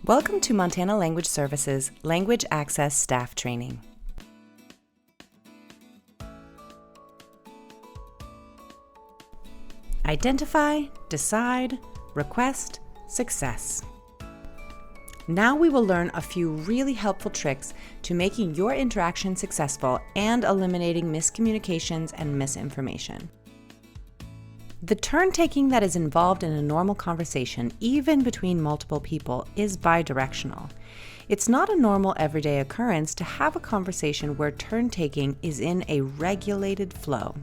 Welcome to Montana Language Services Language Access Staff Training. Identify, decide, request, success. Now we will learn a few really helpful tricks to making your interaction successful and eliminating miscommunications and misinformation. The turn-taking that is involved in a normal conversation, even between multiple people, is bidirectional. It's not a normal everyday occurrence to have a conversation where turn-taking is in a regulated flow.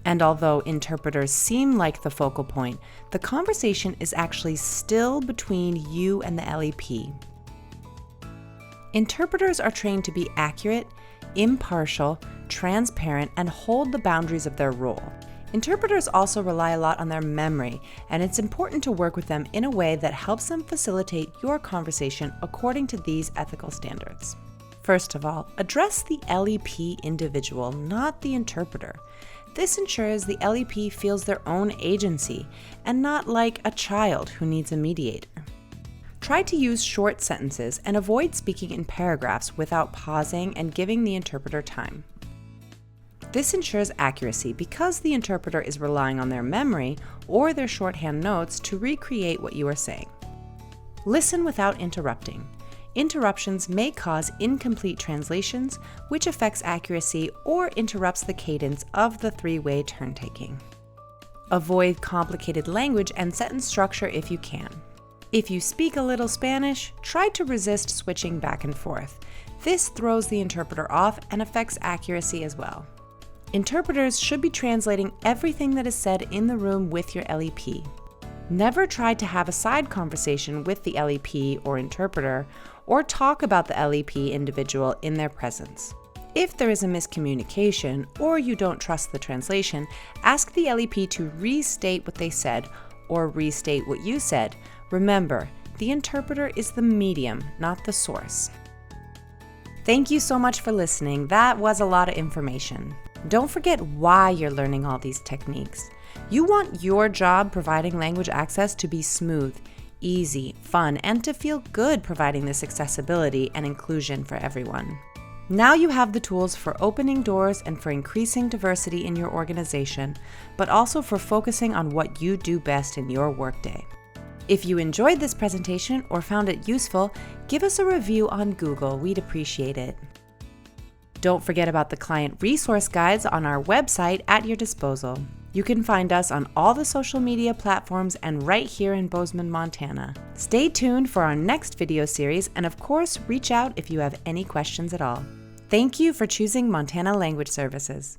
And although interpreters seem like the focal point, the conversation is actually still between you and the LEP. Interpreters are trained to be accurate, impartial, transparent, and hold the boundaries of their role. Interpreters also rely a lot on their memory, and it's important to work with them in a way that helps them facilitate your conversation according to these ethical standards. First of all, address the LEP individual, not the interpreter. This ensures the LEP feels their own agency and not like a child who needs a mediator. Try to use short sentences and avoid speaking in paragraphs without pausing and giving the interpreter time. This ensures accuracy because the interpreter is relying on their memory or their shorthand notes to recreate what you are saying. Listen without interrupting. Interruptions may cause incomplete translations, which affects accuracy or interrupts the cadence of the three-way turn-taking. Avoid complicated language and sentence structure if you can. If you speak a little Spanish, try to resist switching back and forth. This throws the interpreter off and affects accuracy as well. Interpreters should be translating everything that is said in the room with your LEP. Never try to have a side conversation with the LEP or interpreter, or talk about the LEP individual in their presence. If there is a miscommunication or you don't trust the translation, ask the LEP to restate what they said or restate what you said. Remember, the interpreter is the medium, not the source. Thank you so much for listening. That was a lot of information. Don't forget why you're learning all these techniques. You want your job providing language access to be smooth, easy, fun, and to feel good providing this accessibility and inclusion for everyone. Now you have the tools for opening doors and for increasing diversity in your organization, but also for focusing on what you do best in your workday. If you enjoyed this presentation or found it useful, give us a review on Google. We'd appreciate it. Don't forget about the client resource guides on our website at your disposal. You can find us on all the social media platforms and right here in Bozeman, Montana. Stay tuned for our next video series, and of course, reach out if you have any questions at all. Thank you for choosing Montana Language Services.